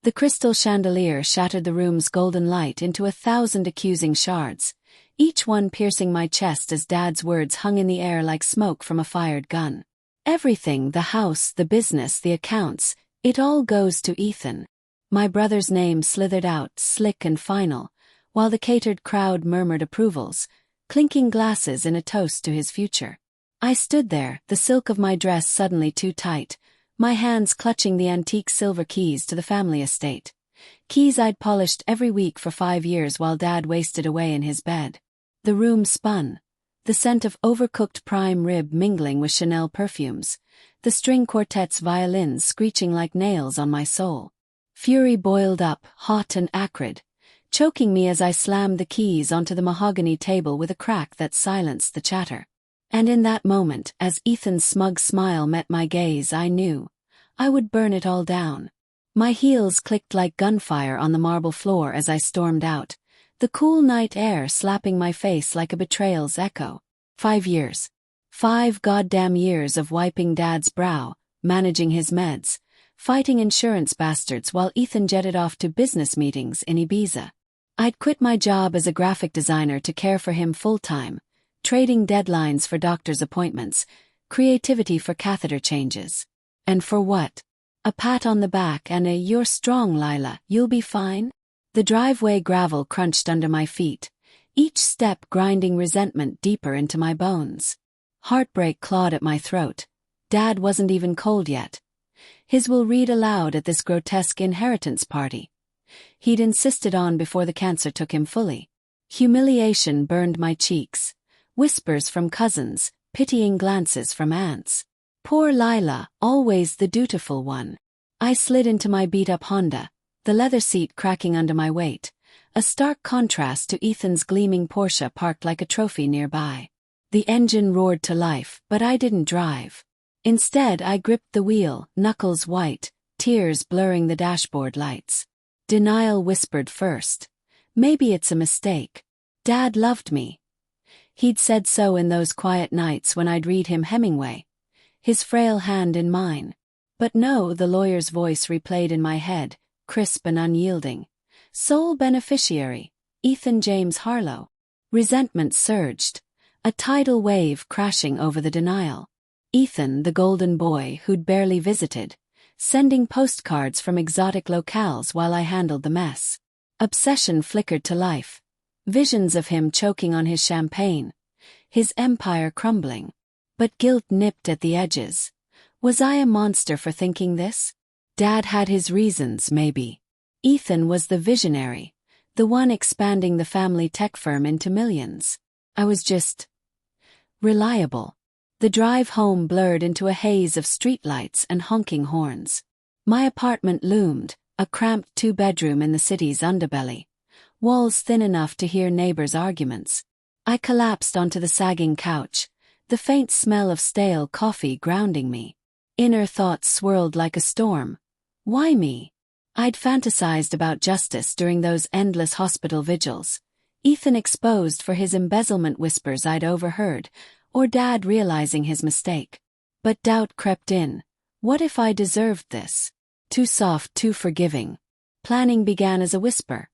The crystal chandelier shattered the room's golden light into 1,000 accusing shards, each one piercing my chest as Dad's words hung in the air like smoke from a fired gun. Everything, the house, the business, the accounts, it all goes to Ethan. My brother's name slithered out, slick and final, while the catered crowd murmured approvals, clinking glasses in a toast to his future. I stood there, the silk of my dress suddenly too tight, my hands clutching the antique silver keys to the family estate. Keys I'd polished every week for 5 years while Dad wasted away in his bed. The room spun, the scent of overcooked prime rib mingling with Chanel perfumes, the string quartet's violins screeching like nails on my soul. Fury boiled up, hot and acrid, choking me as I slammed the keys onto the mahogany table with a crack that silenced the chatter. And in that moment, as Ethan's smug smile met my gaze, I knew I would burn it all down. My heels clicked like gunfire on the marble floor as I stormed out, the cool night air slapping my face like a betrayal's echo. 5 years. 5 goddamn years of wiping Dad's brow, managing his meds, fighting insurance bastards while Ethan jetted off to business meetings in Ibiza. I'd quit my job as a graphic designer to care for him full-time, trading deadlines for doctor's appointments, creativity for catheter changes. And for what? A pat on the back and a "You're strong, Lila, you'll be fine?" The driveway gravel crunched under my feet, each step grinding resentment deeper into my bones. Heartbreak clawed at my throat. Dad wasn't even cold yet. His will read aloud at this grotesque inheritance party he'd insisted on before the cancer took him fully. Humiliation burned my cheeks. Whispers from cousins, pitying glances from aunts. Poor Lila, always the dutiful one. I slid into my beat-up Honda, the leather seat cracking under my weight, a stark contrast to Ethan's gleaming Porsche parked like a trophy nearby. The engine roared to life, but I didn't drive. Instead, I gripped the wheel, knuckles white, tears blurring the dashboard lights. Denial whispered first. Maybe it's a mistake. Dad loved me. He'd said so in those quiet nights when I'd read him Hemingway, his frail hand in mine. But no, the lawyer's voice replayed in my head, crisp and unyielding. Sole beneficiary, Ethan James Harlow. Resentment surged, a tidal wave crashing over the denial. Ethan, the golden boy who'd barely visited, sending postcards from exotic locales while I handled the mess. Obsession flickered to life. Visions of him choking on his champagne, his empire crumbling. But guilt nipped at the edges. Was I a monster for thinking this? Dad had his reasons, maybe. Ethan was the visionary, the one expanding the family tech firm into millions. I was just reliable. The drive home blurred into a haze of streetlights and honking horns. My apartment loomed, a cramped 2-bedroom in the city's underbelly, walls thin enough to hear neighbors' arguments. I collapsed onto the sagging couch, the faint smell of stale coffee grounding me. Inner thoughts swirled like a storm. Why me? I'd fantasized about justice during those endless hospital vigils. Ethan exposed for his embezzlement whispers I'd overheard, or Dad realizing his mistake. But doubt crept in. What if I deserved this? Too soft, too forgiving. Planning began as a whisper.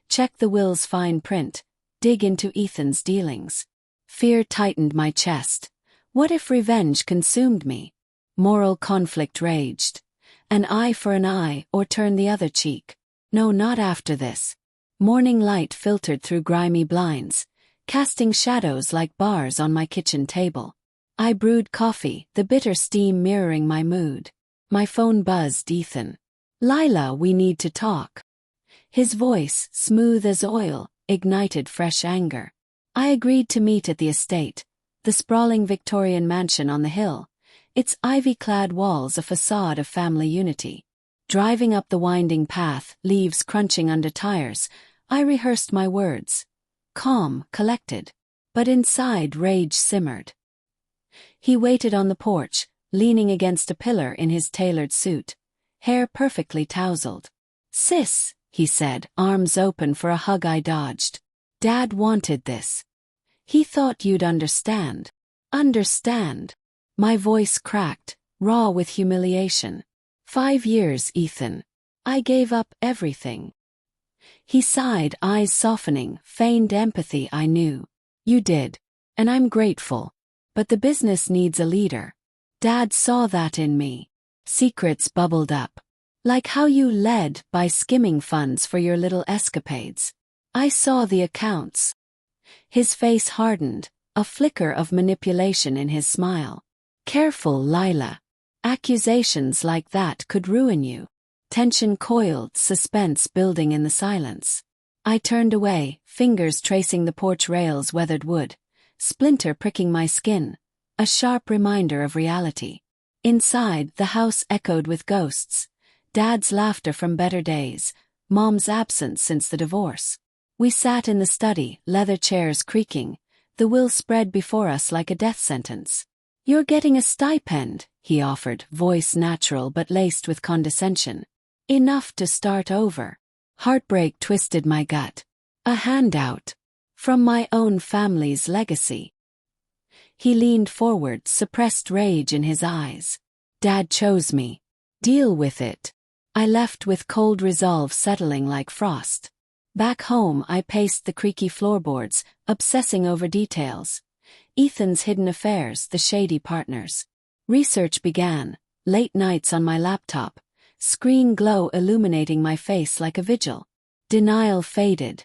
Check the will's fine print. Dig into Ethan's dealings. Fear tightened my chest. What if revenge consumed me? Moral conflict raged. An eye for an eye, or turn the other cheek. No, not after this. Morning light filtered through grimy blinds, casting shadows like bars on my kitchen table. I brewed coffee, the bitter steam mirroring my mood. My phone buzzed. Ethan. Lila, we need to talk. His voice, smooth as oil, ignited fresh anger. I agreed to meet at the estate, the sprawling Victorian mansion on the hill, its ivy-clad walls a facade of family unity. Driving up the winding path, leaves crunching under tires, I rehearsed my words. Calm, collected. But inside rage simmered. He waited on the porch, leaning against a pillar in his tailored suit, hair perfectly tousled. "Sis," he said, arms open for a hug I dodged. "Dad wanted this. He thought you'd understand." Understand? My voice cracked, raw with humiliation. 5 years, Ethan. I gave up everything. He sighed, eyes softening, feigned empathy. I knew. You did. And I'm grateful. But the business needs a leader. Dad saw that in me. Secrets bubbled up. Like how you led by skimming funds for your little escapades. I saw the accounts. His face hardened, a flicker of manipulation in his smile. Careful, Lila. Accusations like that could ruin you. Tension coiled, suspense building in the silence. I turned away, fingers tracing the porch rail's weathered wood, splinter pricking my skin, a sharp reminder of reality. Inside, the house echoed with ghosts. Dad's laughter from better days, Mom's absence since the divorce. We sat in the study, leather chairs creaking, the will spread before us like a death sentence. You're getting a stipend, he offered, voice natural but laced with condescension. Enough to start over. Heartbreak twisted my gut. A handout. From my own family's legacy. He leaned forward, suppressed rage in his eyes. Dad chose me. Deal with it. I left with cold resolve settling like frost. Back home, I paced the creaky floorboards, obsessing over details. Ethan's hidden affairs, the shady partners. Research began, late nights on my laptop, screen glow illuminating my face like a vigil. Denial faded.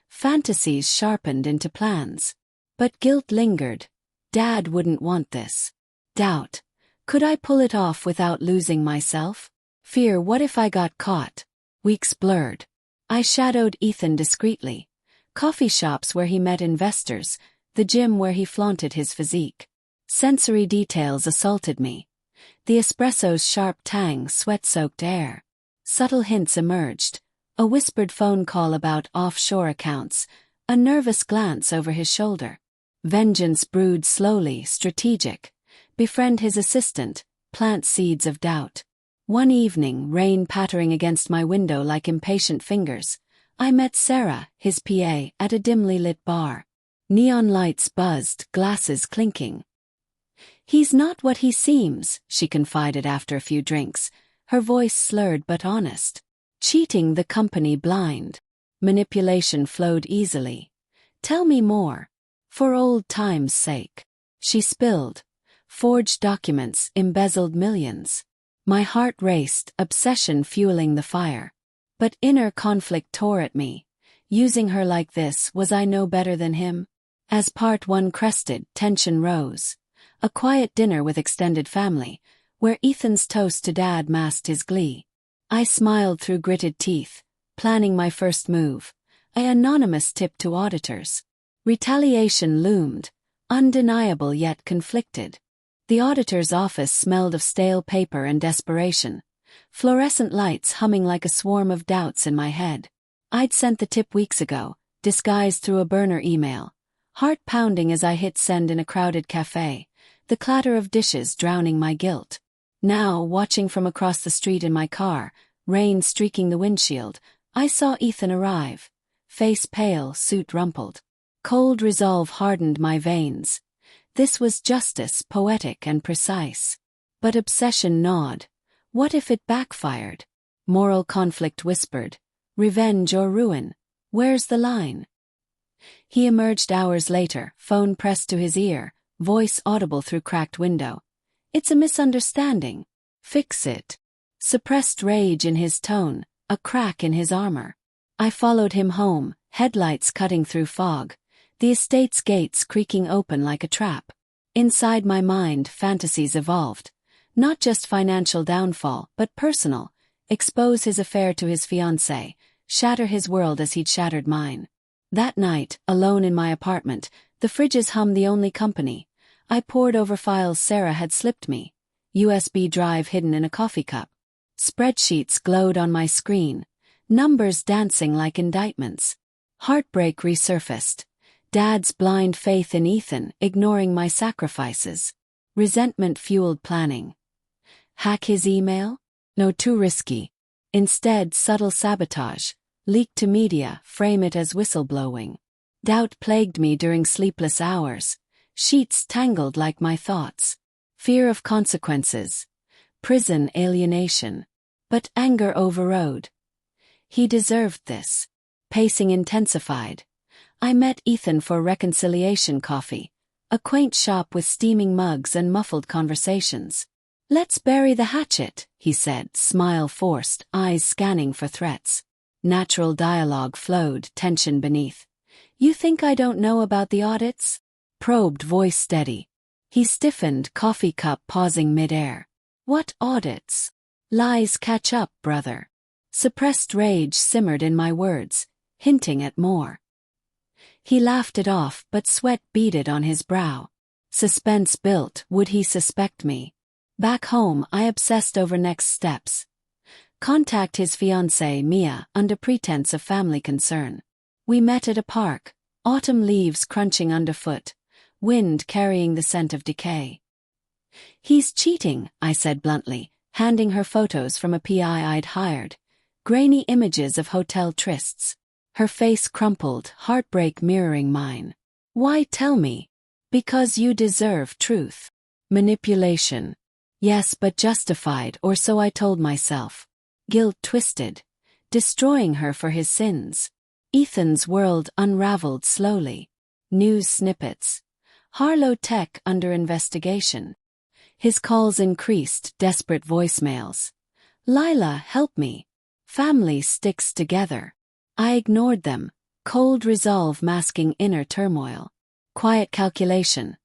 Fantasies sharpened into plans. But guilt lingered. Dad wouldn't want this. Doubt. Could I pull it off without losing myself? Fear, what if I got caught? Weeks blurred. I shadowed Ethan discreetly. Coffee shops where he met investors, the gym where he flaunted his physique. Sensory details assaulted me. The espresso's sharp tang, sweat-soaked air. Subtle hints emerged. A whispered phone call about offshore accounts, a nervous glance over his shoulder. Vengeance brewed slowly, strategic. Befriend his assistant, plant seeds of doubt. One evening, rain pattering against my window like impatient fingers, I met Sarah, his PA, at a dimly lit bar. Neon lights buzzed, glasses clinking. He's not what he seems, she confided after a few drinks, her voice slurred but honest. Cheating the company blind. Manipulation flowed easily. Tell me more. For old time's sake. She spilled. Forged documents, embezzled millions. My heart raced, obsession fueling the fire. But inner conflict tore at me. Using her like this, was I no better than him? As part one crested, tension rose. A quiet dinner with extended family, where Ethan's toast to Dad masked his glee. I smiled through gritted teeth, planning my first move. An anonymous tip to auditors. Retaliation loomed, undeniable yet conflicted. The auditor's office smelled of stale paper and desperation. Fluorescent lights humming like a swarm of doubts in my head. I'd sent the tip weeks ago, disguised through a burner email. Heart pounding as I hit send in a crowded cafe, the clatter of dishes drowning my guilt. Now, watching from across the street in my car, rain streaking the windshield, I saw Ethan arrive. Face pale, suit rumpled. Cold resolve hardened my veins. This was justice, poetic and precise. But obsession gnawed. What if it backfired? Moral conflict whispered. Revenge or ruin? Where's the line? He emerged hours later, phone pressed to his ear, voice audible through cracked window. It's a misunderstanding. Fix it. Suppressed rage in his tone, a crack in his armor. I followed him home, headlights cutting through fog. The estate's gates creaking open like a trap. Inside my mind, fantasies evolved. Not just financial downfall, but personal. Expose his affair to his fiancée, shatter his world as he'd shattered mine. That night, alone in my apartment, the fridges hummed the only company. I pored over files Sarah had slipped me. USB drive hidden in a coffee cup. Spreadsheets glowed on my screen. Numbers dancing like indictments. Heartbreak resurfaced. Dad's blind faith in Ethan, ignoring my sacrifices. Resentment fueled planning. Hack his email? No, too risky. Instead, subtle sabotage. Leak to media, frame it as whistleblowing. Doubt plagued me during sleepless hours. Sheets tangled like my thoughts. Fear of consequences. Prison alienation. But anger overrode. He deserved this. Pacing intensified. I met Ethan for reconciliation coffee, a quaint shop with steaming mugs and muffled conversations. "Let's bury the hatchet," he said, smile forced, eyes scanning for threats. Natural dialogue flowed, tension beneath. "You think I don't know about the audits?" Probed, voice steady. He stiffened, coffee cup pausing mid-air. "What audits?" "Lies catch up, brother." Suppressed rage simmered in my words, hinting at more. He laughed it off, but sweat beaded on his brow. Suspense built. Would he suspect me? Back home, I obsessed over next steps. Contact his fiancée, Mia, under pretense of family concern. We met at a park, autumn leaves crunching underfoot, wind carrying the scent of decay. "He's cheating," I said bluntly, handing her photos from a PI I'd hired, grainy images of hotel trysts. Her face crumpled, heartbreak mirroring mine. "Why tell me?" "Because you deserve truth." Manipulation. Yes, but justified, or so I told myself. Guilt twisted, destroying her for his sins. Ethan's world unraveled slowly. News snippets. Harlow Tech under investigation. His calls increased, desperate voicemails. "Lila, help me. Family sticks together." I ignored them, cold resolve masking inner turmoil. Quiet calculation.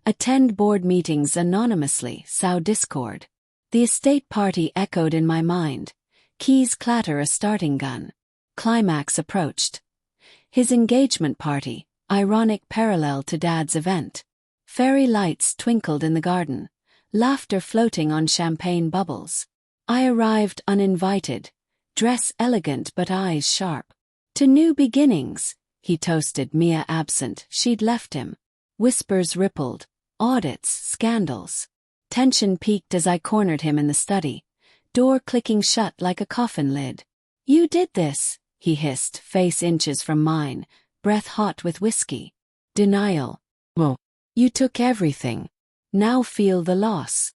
Attend board meetings anonymously, sow discord. The estate party echoed in my mind. Keys clatter, a starting gun. Climax approached. His engagement party, ironic parallel to Dad's event. Fairy lights twinkled in the garden, laughter floating on champagne bubbles. I arrived uninvited, dress elegant but eyes sharp. "To new beginnings," he toasted, Mia absent, she'd left him. Whispers rippled, audits, scandals. Tension peaked as I cornered him in the study, door clicking shut like a coffin lid. "You did this," he hissed, face inches from mine, breath hot with whiskey. Denial. "Well, you took everything. Now feel the loss."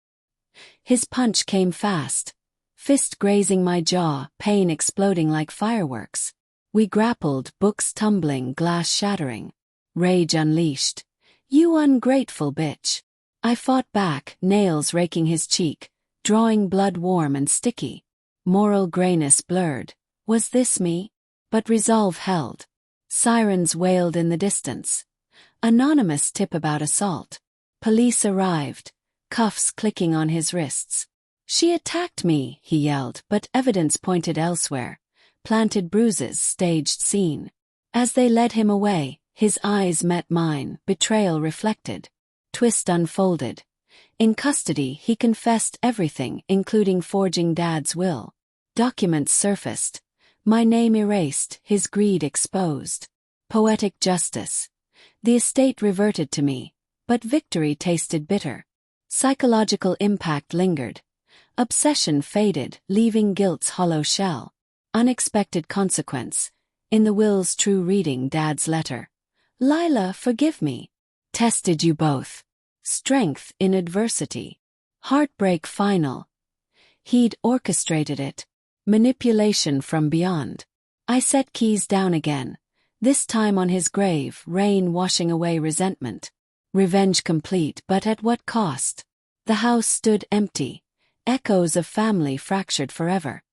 His punch came fast, fist grazing my jaw, pain exploding like fireworks. We grappled, books tumbling, glass shattering. Rage unleashed. "You ungrateful bitch." I fought back, nails raking his cheek, drawing blood warm and sticky. Moral grayness blurred. Was this me? But resolve held. Sirens wailed in the distance. Anonymous tip about assault. Police arrived, cuffs clicking on his wrists. "She attacked me," he yelled, but evidence pointed elsewhere. Planted bruises, staged scene. As they led him away, his eyes met mine, betrayal reflected. Twist unfolded. In custody, he confessed everything, including forging Dad's will. Documents surfaced. My name erased, his greed exposed. Poetic justice. The estate reverted to me, but victory tasted bitter. Psychological impact lingered. Obsession faded, leaving guilt's hollow shell. Unexpected consequence. In the will's true reading, Dad's letter. "Lila, forgive me. Tested you both. Strength in adversity. Heartbreak final." He'd orchestrated it. Manipulation from beyond. I set keys down again, this time on his grave, rain washing away resentment. Revenge complete, but at what cost? The house stood empty, echoes of family fractured forever.